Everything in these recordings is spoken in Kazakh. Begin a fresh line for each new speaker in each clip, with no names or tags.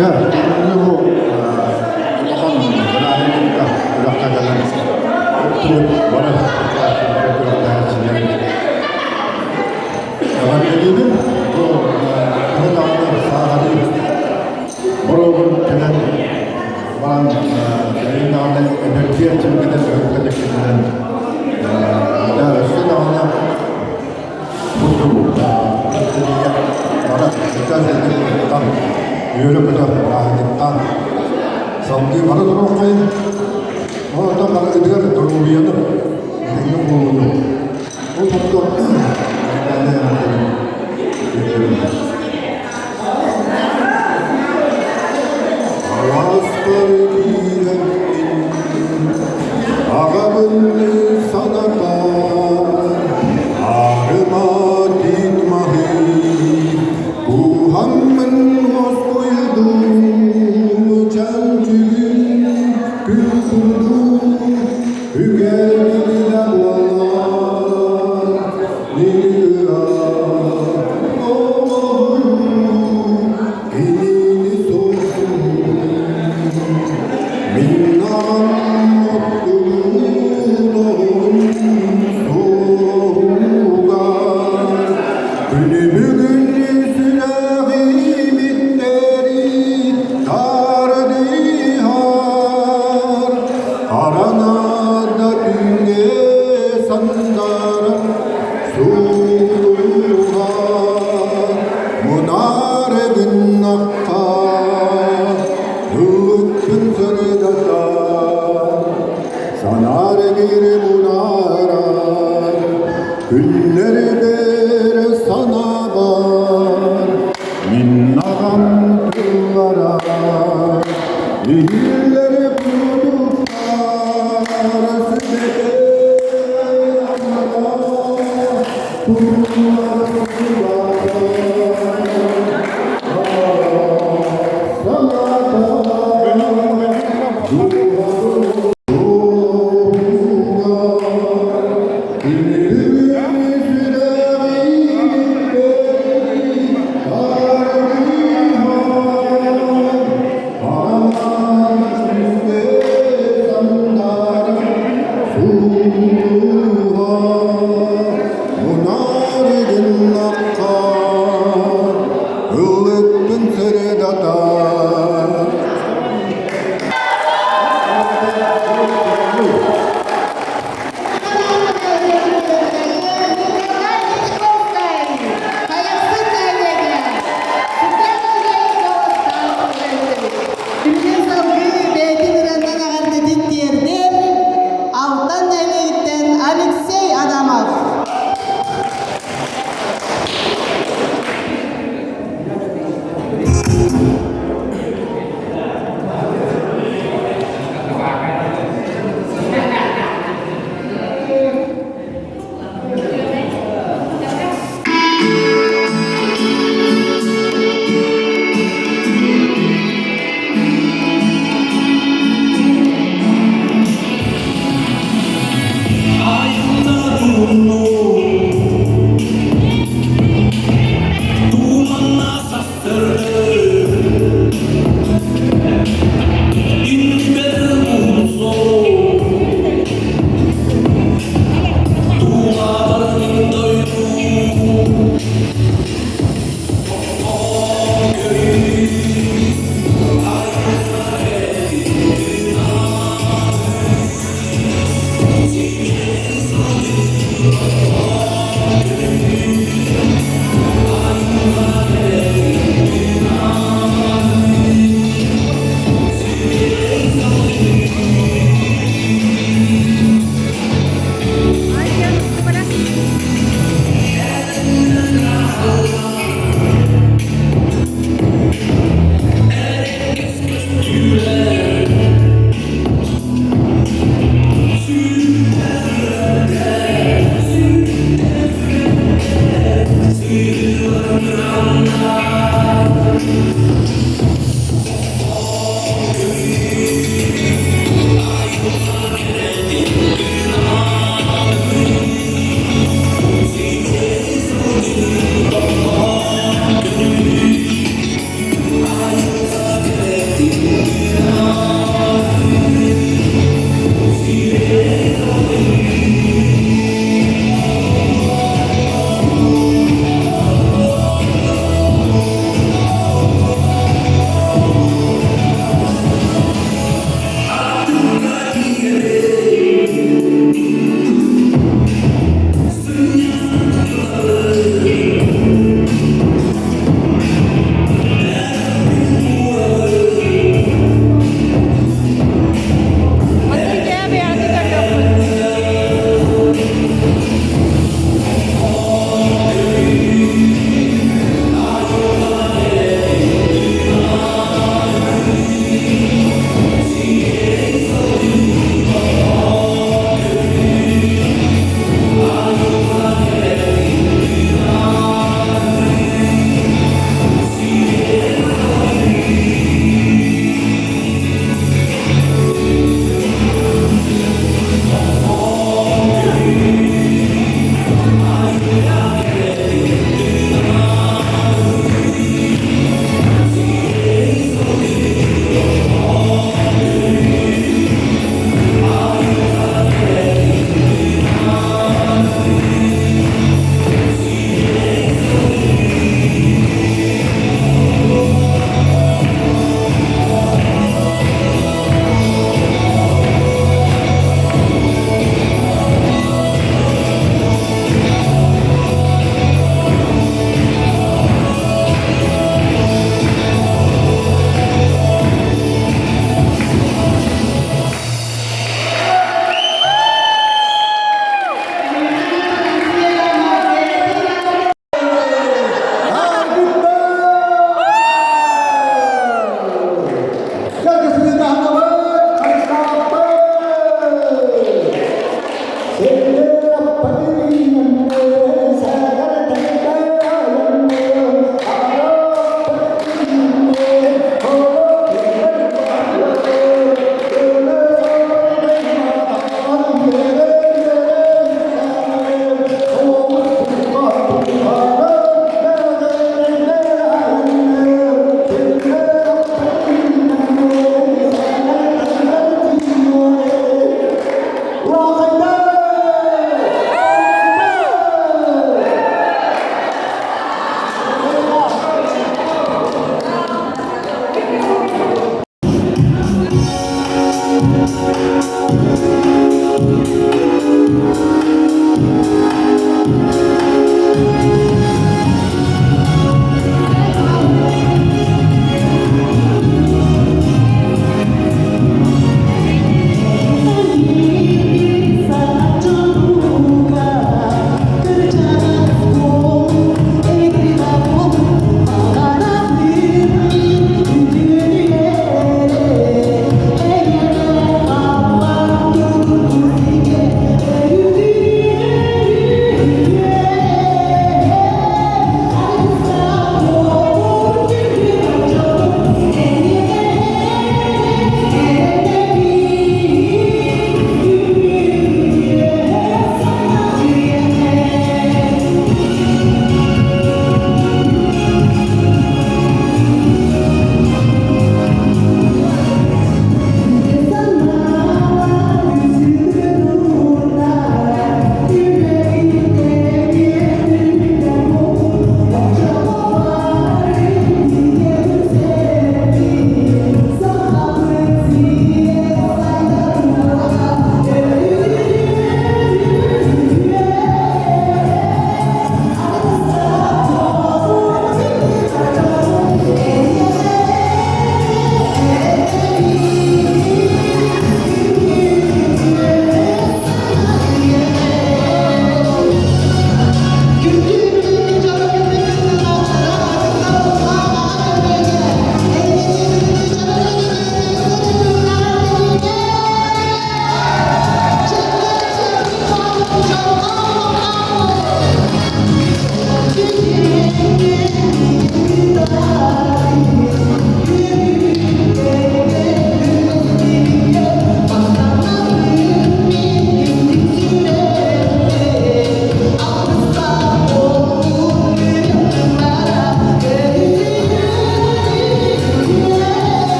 자, 오늘 약간 전화하니까 연락하자는 어떻게 뭐라 그렇다 진행입니다. 여기는 그런 가운데 사람이 뭐라고 그냥 말한 개인 가운데 에너지에 즐기는 여기까지 있는 수다하냐 보통 말한 일단은 유럽에서 하겠다. 성기 바로 들어오면 어떤 말을 어디가 들어오면은 있는 부분도 보통도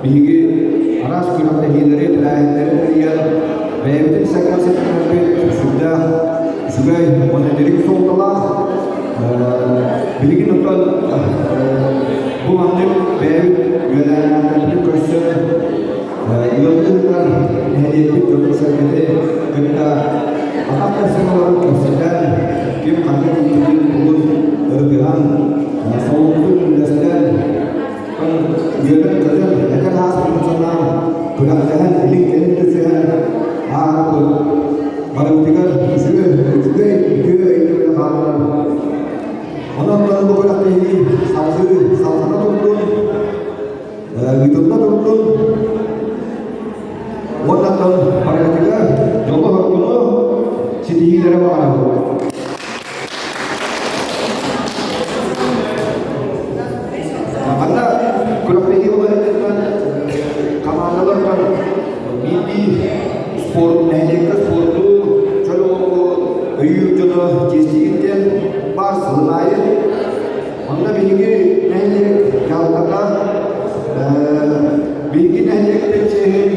Bilgi aras kulakta hileri terahinleri diyen Beybitin sakal setmembe sudah menerik soltalar bilgi noktan bu anlık beybit yönelenlerden bir köşe yıldızlar hediyetli yolun sergide gıda atak kasımların köşeden kim kanka tutukin bulun ırgıhan soğukluğun ünlesinden yönet kadar eğer has insanlar kulaktahan ilik elin tüzühen ağır Barangkali juga itu hal. Orang kalau bergerak ini salah turun, gitu turun. Orang kalau barangkali jodoh kalau sedih dari mana? Karena kalau pergi berjalan, kamar kan ini sport, naik sport tu. Uyucunu kestikten Barcelona'yı onda bilgi nehirlik kalkata bilgi nehirlikte çehin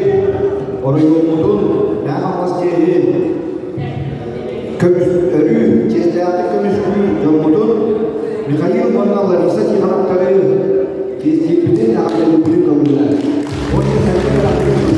orayoludun ne hamas çehin kömüşörü kestikte kömüşörü yoludun Mikhail Monnalar ise ki harapları kestikten ne akıllı bilim kabulüler onun sebepleri akıllı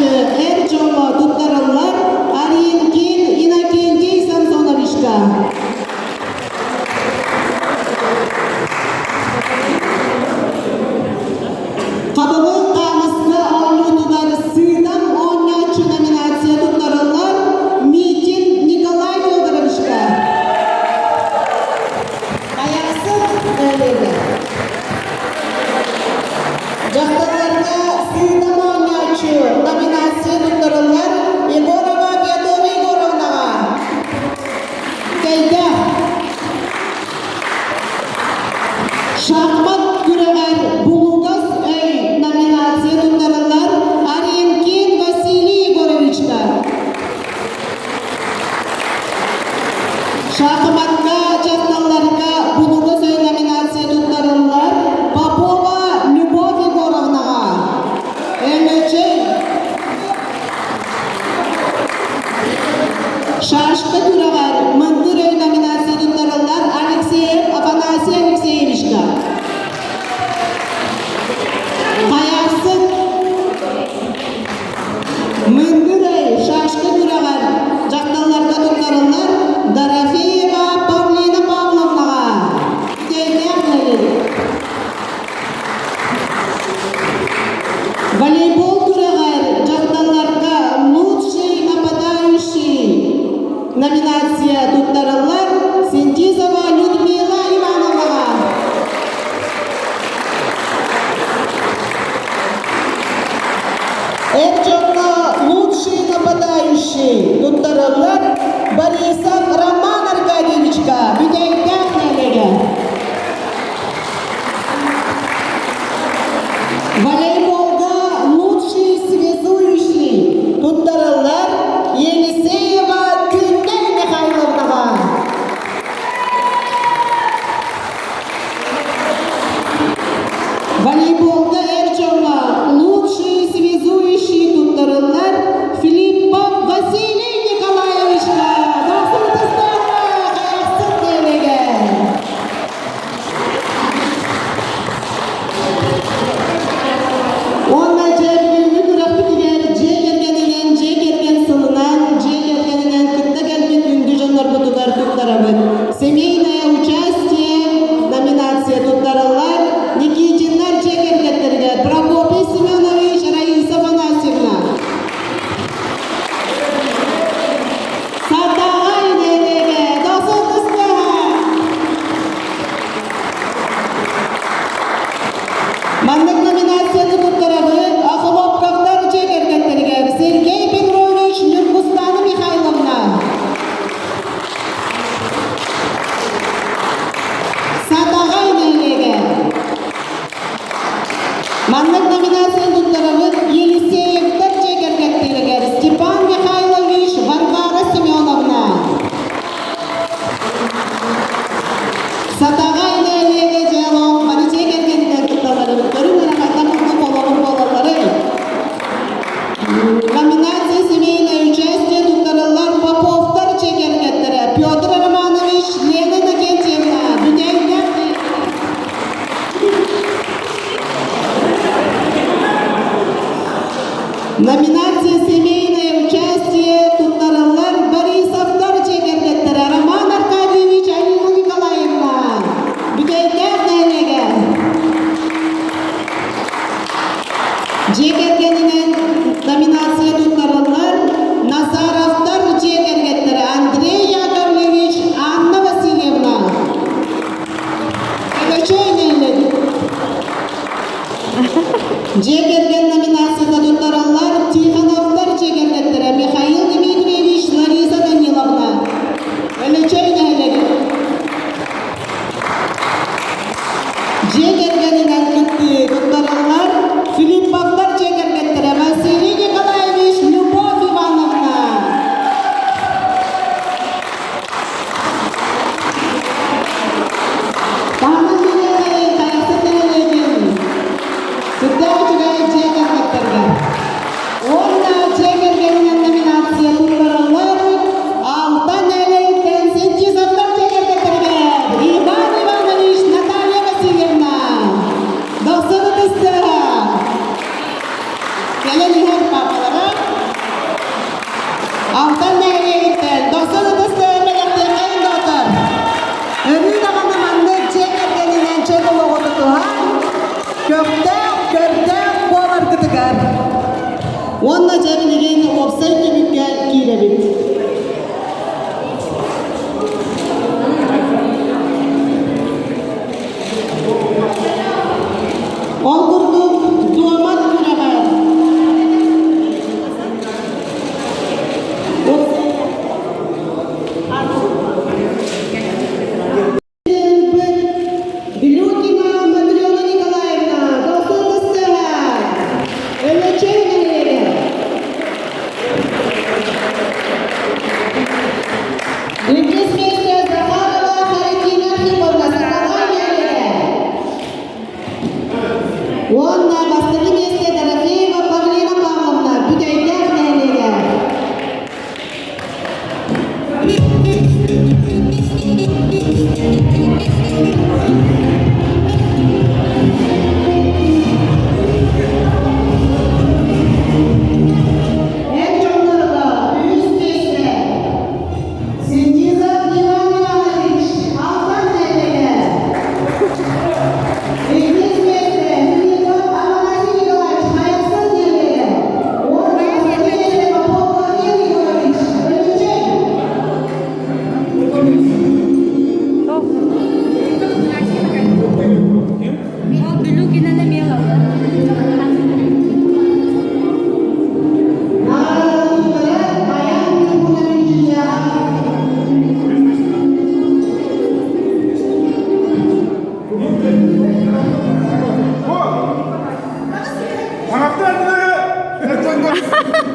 номинациясы Эрджомо туттарылар Аринкин Иннокентий Самсоновичка. Кабылы камыска олнутугары сыйдам оннячы номинация туттарылар Митин Николай Федоровичка. Аясы өлегі. Жақталарда сыйдам оннячы номинация туттарылар Егорова Федора Егоровнаға. Кейді. Шахмат күрәгәр Булугас өй номинация туттарылар Аринкин Василий Егоровичка. Шахматка жақталарга Булугас өй номинация туттарылар Попова Любовь Егоровнаға. Эмечей. Шашка күрәгәр Мындыр өй номинация туттарылар Алексеев Афанасий Алексеевичка. Каясы Мындырай шашкы күрәгәр жакталарга туттарылар Дорофеева Павлина Павловнаға. Волейбол күрәгәр жакталарга лучший нападающий номинация туттарылар Сентизова Людмила Ивановнаға. Эрджомо лучший нападающий туттарылар Борисов Роман Аркадьевичка. Бидейден нелеге. Волейболда лучший связующий туттарылар Елисеева Күннен Михайловнаға. Волейболда Эрджомо лучший связующий туттарылар Филиппов Василий Николаевичка. Онна жергенді күрәпті кегер же кергенінен, же керген сылынан, же кергенінен күтті кәлбет үнді жонлар бұтылар туттарабыд. Семейное участие номинация туттарылар Никитинлар же кергеттерге Прокопий Семенович Раиса Афанасьевна. Садағай нелеге, досы қысты. Мандық номинацияны туттарабыд Ахылопковтар же кергеттерге Сергей Петрович Нюргустана Михайловна. Садағай нелеге. Мандық номинацияны туттарабыд Елисеевтар же кергеттерге Степан Михайлович Варвара Семеновна. Садағай нелеге жалон Марije кергендер туттарабыд көрүмөр кайтамызды болоғыр болалары. Номинация семейное участие туттарылар Поповтар же кергеттері Петр Романович Лена Иннокентьевна. Бүдейден. Номинация семейное участие туттарылар Борисовтар же кергеттері Роман Аркадьевич Алина Николаевна. Бүдейден нелеге. Же кергенінен номинация туттарылар Назаровтар же кергеттері Андрей Яковлевич Анна Васильевна. Элечей нелеге. Же керген номинацияда туттарылар Тихоновтар же кергеттері Михаил Дмитриевич Лариса Даниловна. Элечей нелеге. Же кергенінен күтті туттарылар Филипповтар же кергеттері Василий Николаевич Любовь Ивановна. Тамыз нелеге, каясы нелеген. Күтті өчіге же кергеттерге. Онда же кергенінен номинация туттарылар Алтан Элей Сентизовтар же кергеттерге Иван Иванович Наталья Васильевна. Досы кысты. Келен ихер папалары. Altın nehriyetten 99 ömürlükte kayın otur. Önü de kanımandı çekirgeninden çekulu otutuğa. Kökten kovar kıtıkar. Onunla cebinigen opsay kemikке kirebit. Olgurduk duamat kurabar. Белюкина Мадрёна Николаевна, достойно стоять. Элечевна. Лепесмейстер Захарова Харитина Архиповна, сострадание. Онна Бастовинесте Дорофеева Павлина Павловна, Бюдяйдяк Нелега. En çokları da üst üste Sintizat Ivan Ivanoviç, Altan Neleger. İngiliz Mestre, Hüdikot Amanasi Nikolaevич, Hayasın Neleger. Orada Sintizat Popolya Nikolaevich, Ölücek.
Белюкина Милова.
Naralıklara Bayan Nikolaevich'e
반갑다, 애들아!